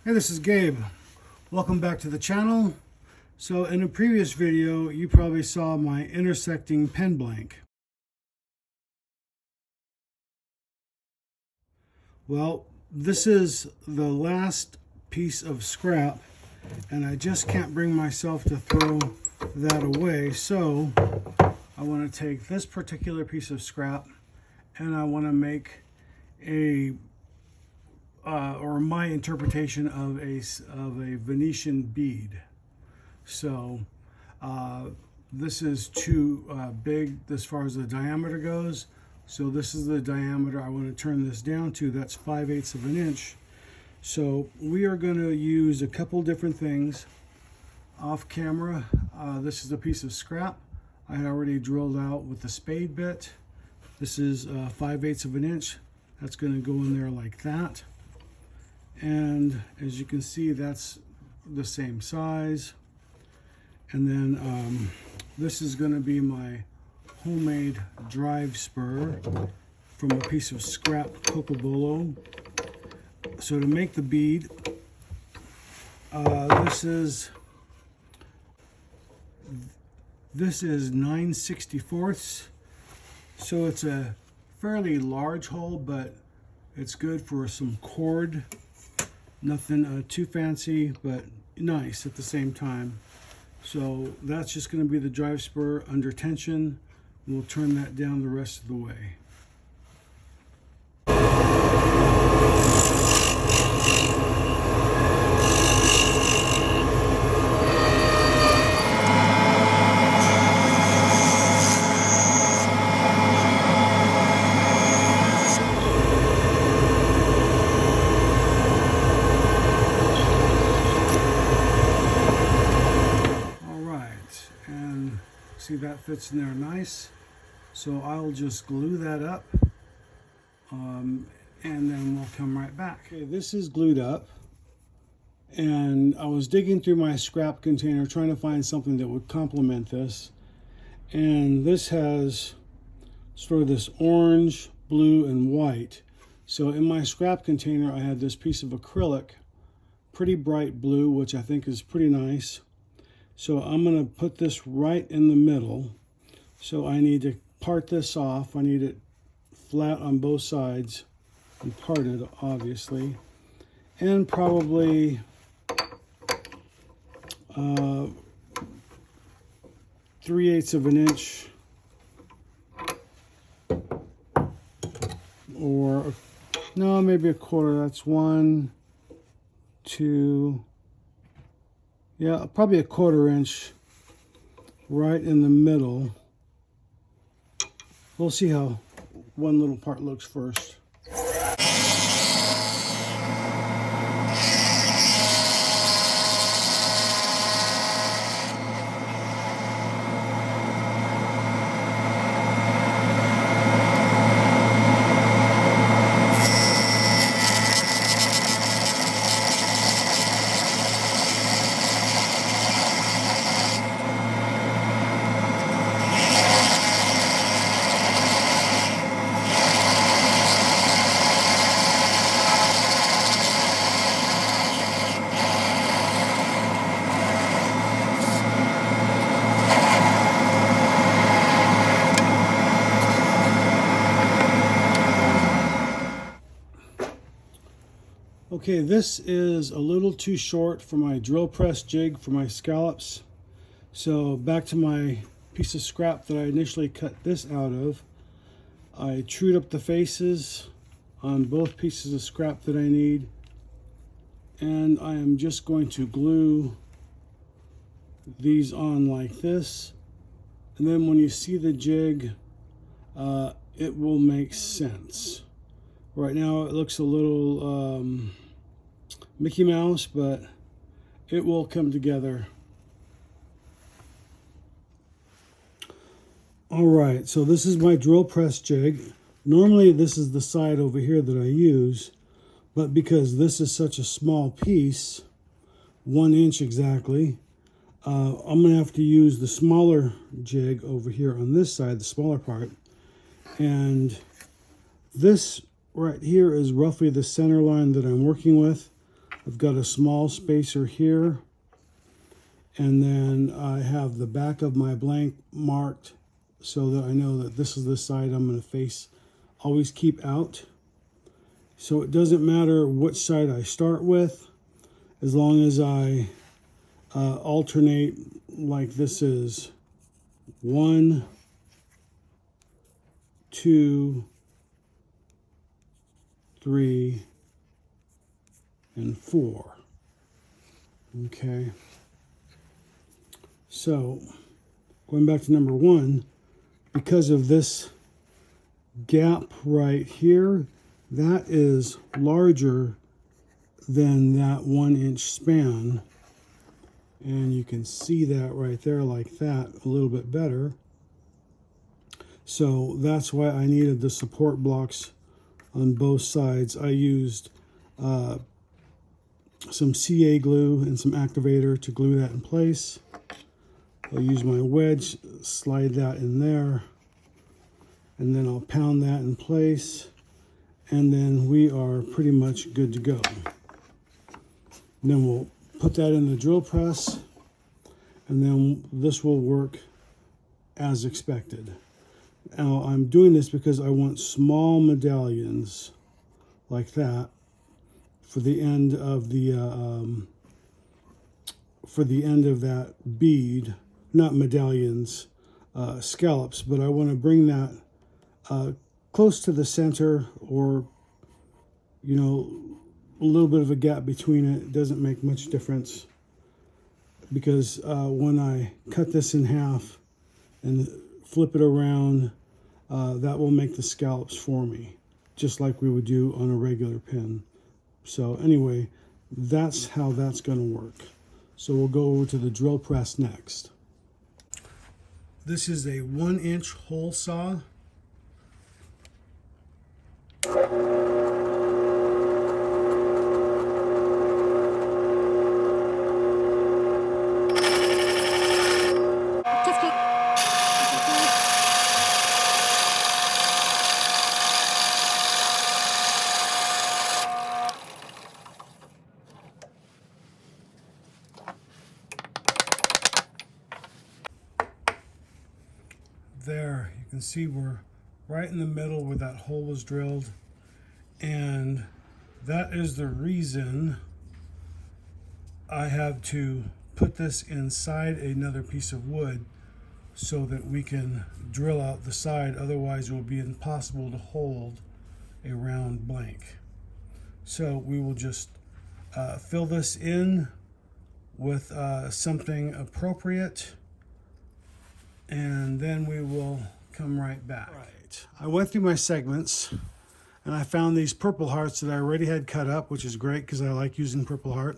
Hey, this is Gabe. Welcome back to the channel. So in a previous video, you probably saw my intersecting pen blank. Well, this is the last piece of scrap, and I just can't bring myself to throw that away. So I want to take this particular piece of scrap and I want to make a or my interpretation of a Venetian bead. So this is too big as far as the diameter goes. So this is the diameter I want to turn this down to. That's 5/8 of an inch. So we are going to use a couple different things off camera. This is a piece of scrap I had already drilled out with the spade bit. This is 5/8 of an inch. That's going to go in there like that. And as you can see, that's the same size. And then this is going to be my homemade drive spur from a piece of scrap cocobolo. So to make the bead, this is 9/64. So it's a fairly large hole, but it's good for some cord. Nothing too fancy, but nice at the same time. So that's just going to be the drive spur under tension. We'll turn that down the rest of the way. See, that fits in there nice. So I'll just glue that up and then we'll come right back. Okay, this is glued up, and I was digging through my scrap container trying to find something that would complement this, and this has sort of this orange, blue, and white. So in my scrap container I had this piece of acrylic, pretty bright blue, which I think is pretty nice. So I'm going to put this right in the middle. So I need to part this off. I need it flat on both sides and parted, obviously. And probably 3/8 of an inch, or no, maybe a quarter. That's 1, 2, yeah, probably a 1/4 inch right in the middle. We'll see how one little part looks first. Okay, this is a little too short for my drill press jig for my scallops. So back to my piece of scrap that I initially cut this out of. I trued up the faces on both pieces of scrap that I need. And I am just going to glue these on like this. And then when you see the jig, it will make sense. Right now it looks a little Mickey Mouse, but it will come together. All right, so this is my drill press jig. Normally this is the side over here that I use, but because this is such a small piece, 1 inch exactly, I'm gonna have to use the smaller jig over here on this side, the smaller part. And this right here is roughly the center line that I'm working with. I've got a small spacer here, and then I have the back of my blank marked so that I know that this is the side I'm going to face. Always keep out. So it doesn't matter which side I start with, as long as I alternate, like this is 1, 2, 3, and 4. Okay. So going back to number 1, because of this gap right here, that is larger than that 1-inch span. And you can see that right there like that a little bit better. So that's why I needed the support blocks on both sides. I used some CA glue and some activator to glue that in place. I'll use my wedge, slide that in there, and then I'll pound that in place, and then we are pretty much good to go. And then we'll put that in the drill press, and then this will work as expected. Now I'm doing this because I want small medallions like that for the end of the that bead, not medallions, scallops, but I want to bring that close to the center, or you know, a little bit of a gap between it. It doesn't make much difference, because when I cut this in half and flip it around, that will make the scallops for me, just like we would do on a regular pin. So anyway, that's how that's going to work. So we'll go over to the drill press next. This is a 1-inch hole saw. There, you can see we're right in the middle where that hole was drilled, and that is the reason I have to put this inside another piece of wood so that we can drill out the side. Otherwise it will be impossible to hold a round blank. So we will just fill this in with something appropriate, and then we will come right back. Right. I went through my segments and I found these purple hearts that I already had cut up, which is great because I like using purple heart.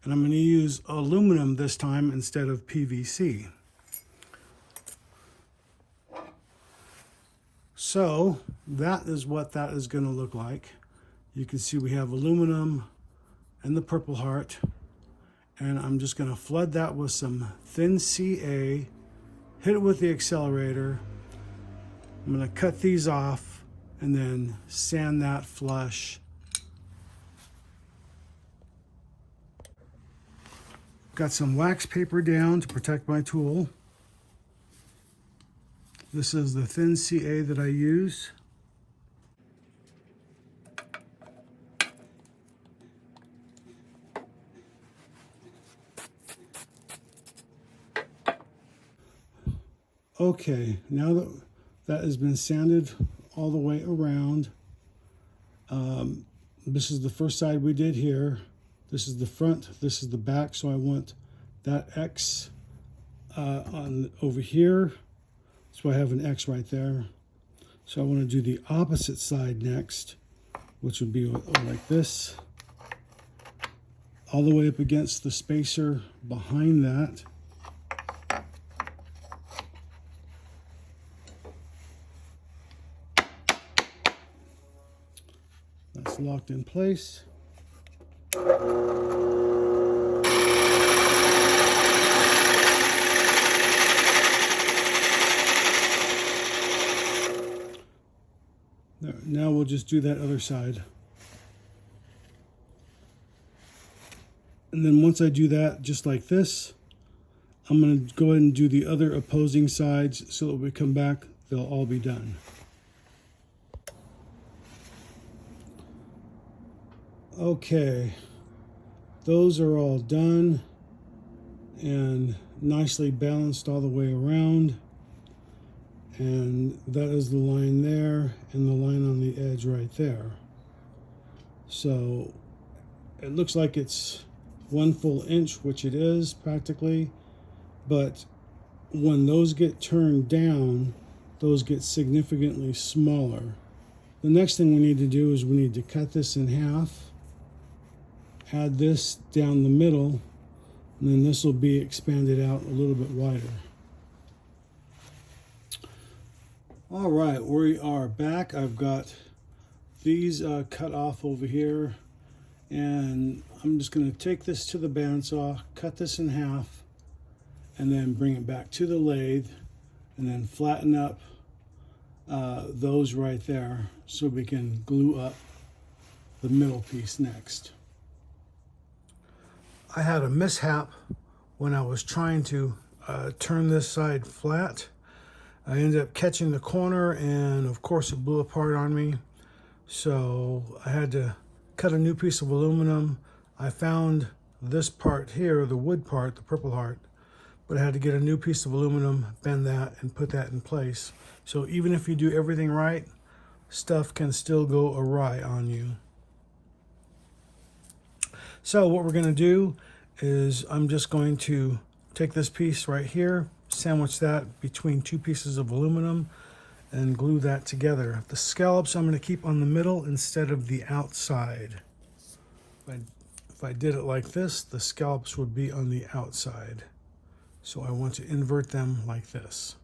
And I'm going to use aluminum this time instead of PVC. So that is what that is going to look like. You can see we have aluminum and the purple heart. And I'm just going to flood that with some thin CA. Hit it with the accelerator. I'm going to cut these off and then sand that flush. Got some wax paper down to protect my tool. This is the thin CA that I use. Okay, now that that has been sanded all the way around, this is the first side we did here. This is the front, this is the back, so I want that X on over here. So I have an X right there. So I want to do the opposite side next, which would be like this, all the way up against the spacer behind that. That's locked in place. There, now we'll just do that other side. And then once I do that, just like this, I'm going to go ahead and do the other opposing sides so that when we come back, they'll all be done. Okay, those are all done and nicely balanced all the way around. And that is the line there and the line on the edge right there. So it looks like it's 1 full inch, which it is practically, but when those get turned down, those get significantly smaller. The next thing we need to do is we need to cut this in half, add this down the middle, and then this will be expanded out a little bit wider. All right, we are back. I've got these cut off over here, and I'm just going to take this to the bandsaw, cut this in half, and then bring it back to the lathe, and then flatten up those right there so we can glue up the middle piece next. I had a mishap when I was trying to turn this side flat. I ended up catching the corner, and of course it blew apart on me. So I had to cut a new piece of aluminum. I found this part here, the wood part, the purple heart, but I had to get a new piece of aluminum, bend that, and put that in place. So even if you do everything right, stuff can still go awry on you. So what we're going to do is I'm just going to take this piece right here, sandwich that between 2 pieces of aluminum, and glue that together. The scallops I'm going to keep on the middle instead of the outside. If I did it like this, the scallops would be on the outside. So I want to invert them like this.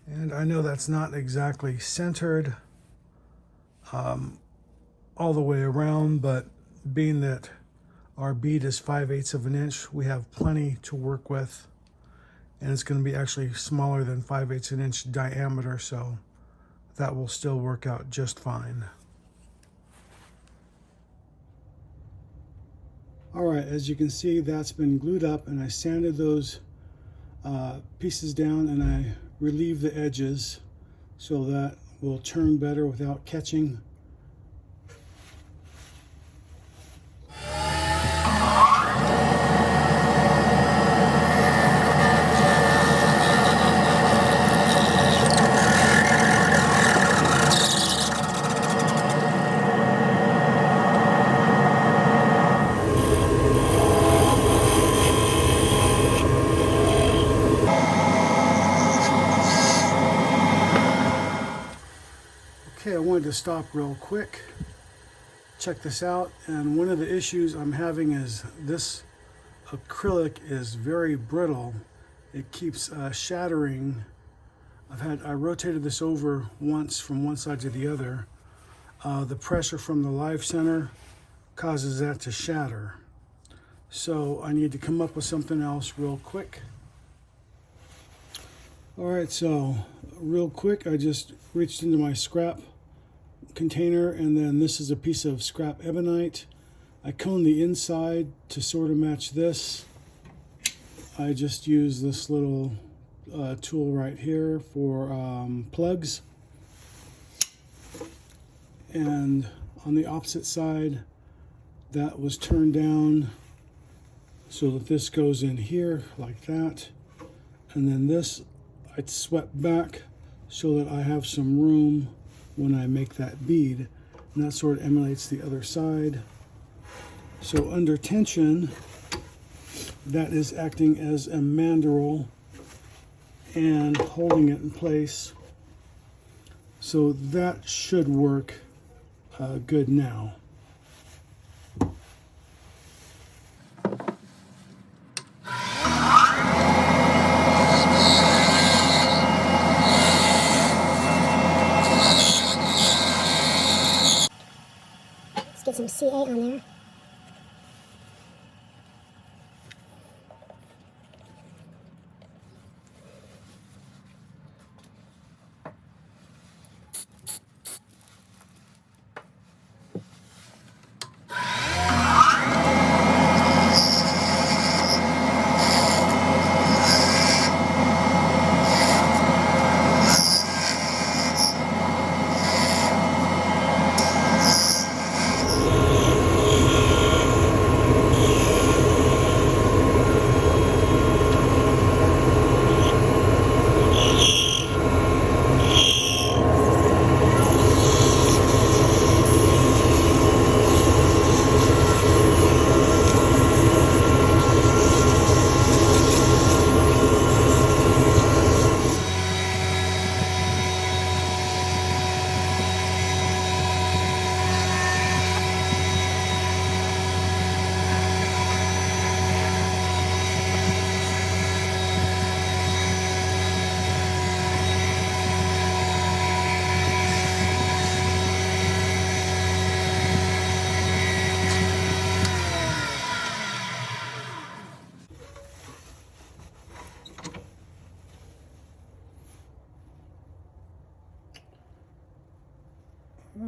And I know that's not exactly centered all the way around, but being that our bead is 5/8 of an inch, we have plenty to work with. And it's going to be actually smaller than 5/8 an inch diameter, so that will still work out just fine. All right, as you can see, that's been glued up, and I sanded those pieces down, and I relieve the edges so that will turn better without catching. Okay, I wanted to stop real quick, check this out, and one of the issues I'm having is this acrylic is very brittle. It keeps shattering. I rotated this over once from one side to the other. The pressure from the live center causes that to shatter. So I need to come up with something else real quick. All right, so real quick, I just reached into my scrap container, and then this is a piece of scrap ebonite. I coned the inside to sort of match this. I just use this little tool right here for plugs. And on the opposite side, that was turned down so that this goes in here like that. And then this I swept back so that I have some room when I make that bead, and that sort of emulates the other side. So under tension, that is acting as a mandrel and holding it in place. So that should work good now. Let's get some CA on there.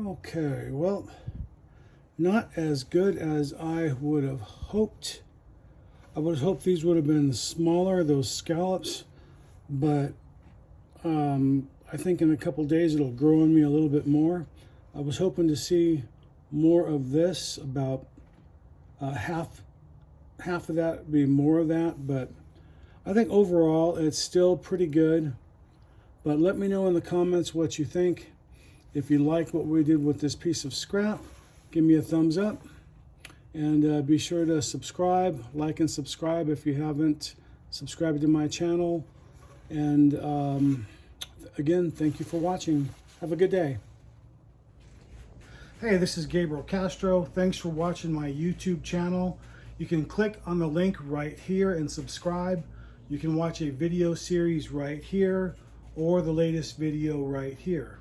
Okay, well, not as good as I would have hoped. I would have hoped these would have been smaller, those scallops, but I think in a couple days it'll grow on me a little bit more. I was hoping to see more of this, about half of that be more of that, but I think overall it's still pretty good. But let me know in the comments what you think. If you like what we did with this piece of scrap, give me a thumbs up, and be sure to subscribe, like and subscribe if you haven't subscribed to my channel. And again, thank you for watching. Have a good day. Hey, this is Gabriel Castro. Thanks for watching my YouTube channel. You can click on the link right here and subscribe. You can watch a video series right here, or the latest video right here.